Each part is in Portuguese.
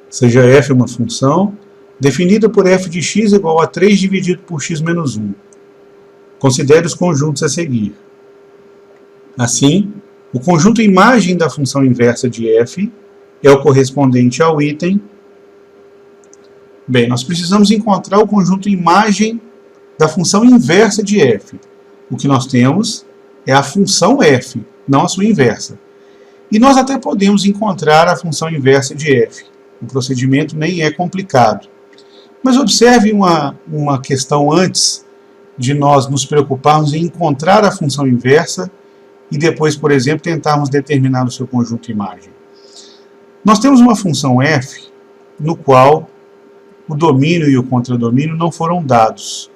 seja f uma função definida por f de x igual a 3 dividido por x menos 1. Considere os conjuntos a seguir. Assim, o conjunto imagem da função inversa de f é o correspondente ao item. Bem, nós precisamos encontrar o conjunto imagem da função inversa de f. O que nós temos é a função f, não a sua inversa. E nós até podemos encontrar a função inversa de f. O procedimento nem é complicado. Mas observe uma questão antes de nós nos preocuparmos em encontrar a função inversa e depois, por exemplo, tentarmos determinar o seu conjunto imagem. Nós temos uma função f no qual o domínio e o contradomínio não foram dados.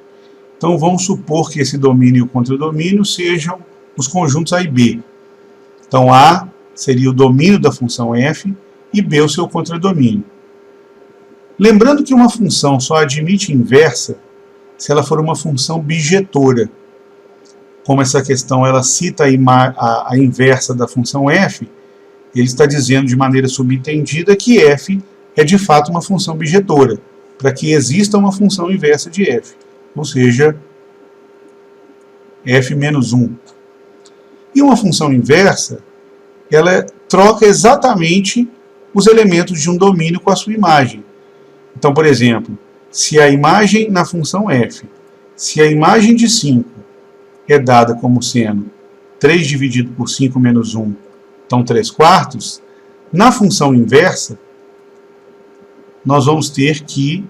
Então vamos supor que esse domínio e o contradomínio sejam os conjuntos A e B. Então A seria o domínio da função f e B o seu contradomínio. Lembrando que uma função só admite inversa se ela for uma função bijetora. Como essa questão ela cita a inversa da função f, ele está dizendo de maneira subentendida que f é de fato uma função bijetora, para que exista uma função inversa de f, ou seja, f menos 1. E uma função inversa, ela troca exatamente os elementos de um domínio com a sua imagem. Então, por exemplo, se a imagem na função f, se a imagem de 5 é dada como sendo 3 dividido por 5 menos 1, então 3/4, na função inversa, nós vamos ter que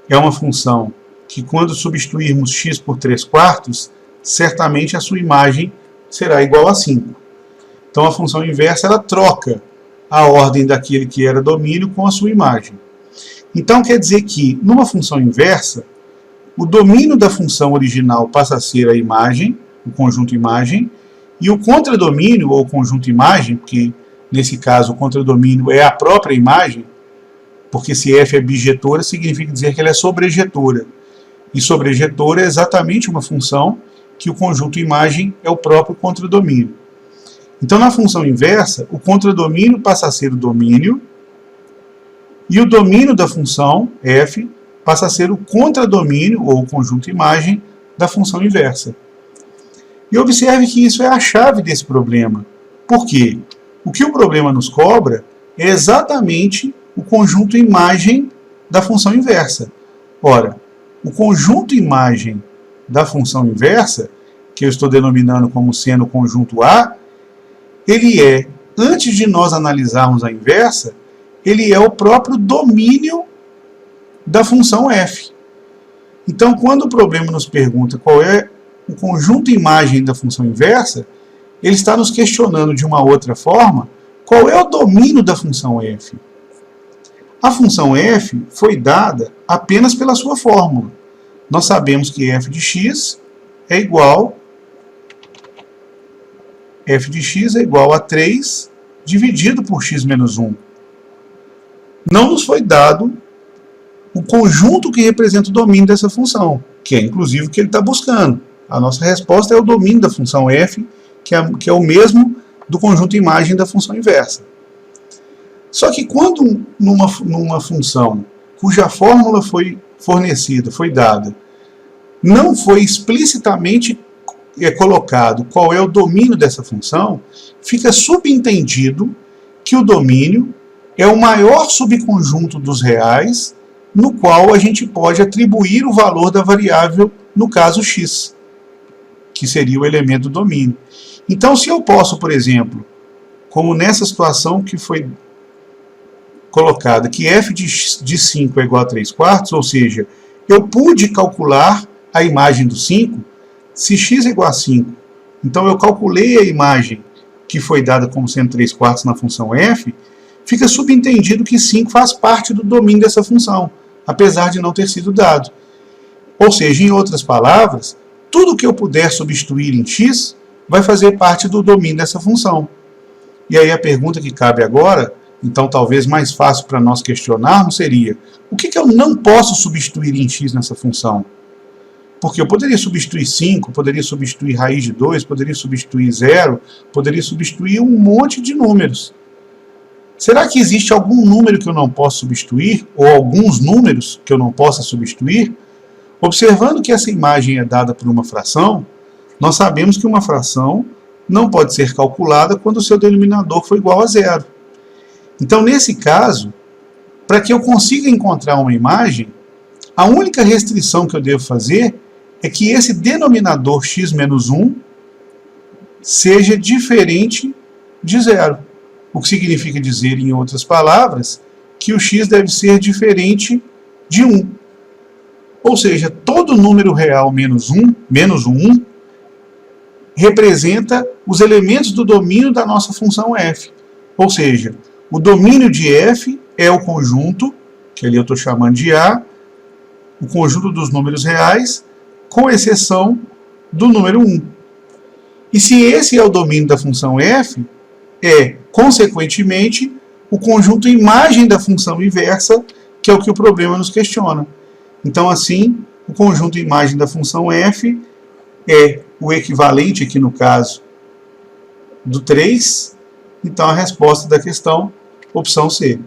é uma função que quando substituirmos x por 3/4, certamente a sua imagem será igual a 5. Então a função inversa ela troca a ordem daquele que era domínio com a sua imagem. Então quer dizer que numa função inversa, o domínio da função original passa a ser a imagem, o conjunto imagem, e o contradomínio, ou conjunto imagem, porque nesse caso o contradomínio é a própria imagem, porque se f é bijetora, significa dizer que ela é sobrejetora. E sobrejetora é exatamente uma função que o conjunto imagem é o próprio contradomínio. Então, na função inversa, o contradomínio passa a ser o domínio, e o domínio da função f passa a ser o contradomínio, ou o conjunto imagem, da função inversa. E observe que isso é a chave desse problema. Por quê? O que o problema nos cobra é exatamente o conjunto imagem da função inversa. Ora, o conjunto imagem da função inversa, que eu estou denominando como sendo o conjunto A, ele é, antes de nós analisarmos a inversa, ele é o próprio domínio da função f. Então, quando o problema nos pergunta qual é o conjunto imagem da função inversa, ele está nos questionando de uma outra forma qual é o domínio da função f. A função f foi dada apenas pela sua fórmula. Nós sabemos que f de x é igual a 3 dividido por x menos 1. Não nos foi dado o conjunto que representa o domínio dessa função, que é inclusive o que ele está buscando. A nossa resposta é o domínio da função f, que é o mesmo do conjunto imagem da função inversa. Só que quando numa função cuja fórmula foi fornecida, foi dada, não foi explicitamente colocado qual é o domínio dessa função, fica subentendido que o domínio é o maior subconjunto dos reais no qual a gente pode atribuir o valor da variável, no caso x, que seria o elemento do domínio. Então, se eu posso, por exemplo, como nessa situação que foi colocada, que f de 5 é igual a 3/4, ou seja, eu pude calcular a imagem do 5, se x é igual a 5, então eu calculei a imagem que foi dada como sendo 3/4 na função f, fica subentendido que 5 faz parte do domínio dessa função, apesar de não ter sido dado. Ou seja, em outras palavras, tudo que eu puder substituir em x vai fazer parte do domínio dessa função. E aí a pergunta que cabe agora, então talvez mais fácil para nós questionarmos, seria: o que eu não posso substituir em x nessa função? Porque eu poderia substituir 5, poderia substituir raiz de 2, poderia substituir 0, poderia substituir um monte de números. Será que existe algum número que eu não posso substituir, ou alguns números que eu não possa substituir? Observando que essa imagem é dada por uma fração, nós sabemos que uma fração não pode ser calculada quando o seu denominador for igual a zero. Então, nesse caso, para que eu consiga encontrar uma imagem, a única restrição que eu devo fazer é que esse denominador x menos 1 seja diferente de zero. O que significa dizer, em outras palavras, que o x deve ser diferente de 1. Ou seja, todo número real menos o 1, representa os elementos do domínio da nossa função f. Ou seja, o domínio de f é o conjunto, que ali eu estou chamando de A, o conjunto dos números reais, com exceção do número 1. E se esse é o domínio da função f, é, consequentemente, o conjunto imagem da função inversa, que é o que o problema nos questiona. Então, assim, o conjunto imagem da função f é o equivalente, aqui no caso, do 3. Então, a resposta da questão, opção C.